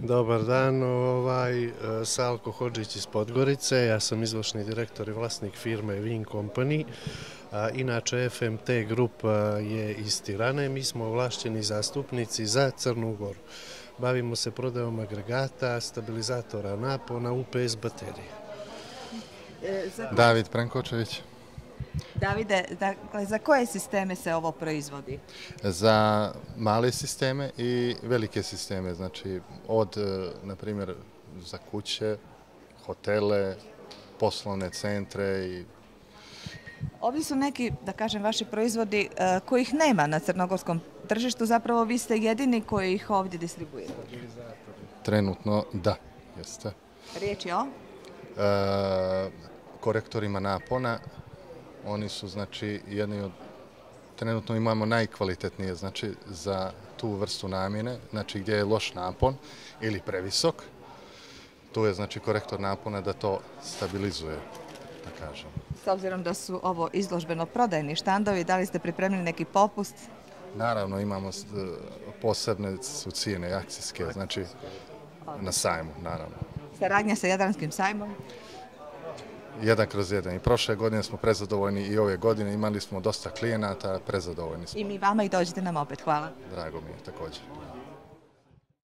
Dobar dan, Salko Hodžić iz Podgorice, ja sam izvršni direktor i vlasnik firme Win Company. Inače FMT Group je iz Tirane, mi smo ovlašćeni zastupnici za Crnu Goru. Bavimo se prodajom agregata, stabilizatora napona, UPS baterije. David Prankočević. Davide, dakle, za koje sisteme se ovo proizvodi? Za male sisteme i velike sisteme, znači od, na primjer, za kuće, hotele, poslovne centre i... Ovdje su neki, da kažem, vaši proizvodi kojih nema na crnogorskom tržištu, zapravo vi ste jedini koji ih ovdje distribuirate. Trenutno da, jeste. Riječ je o? Korektorima napona. Oni su, znači, jedni od... Trenutno imamo najkvalitetnije, znači, za tu vrstu namjene, znači gdje je loš napon ili previsok. Tu je, znači, korektor napona da to stabilizuje, da kažem. S obzirom da su ovo izložbeno prodajni štandovi, da li ste pripremili neki popust? Naravno, imamo posebne su cijene akcijske, znači, na sajmu, naravno. Saradnja sa Jadranskim sajmom? 1/1. I prošle godine smo prezadovoljni i ove godine imali smo dosta klijenata, prezadovoljni smo. I mi vama i dođite nam opet. Hvala. Drago mi je također.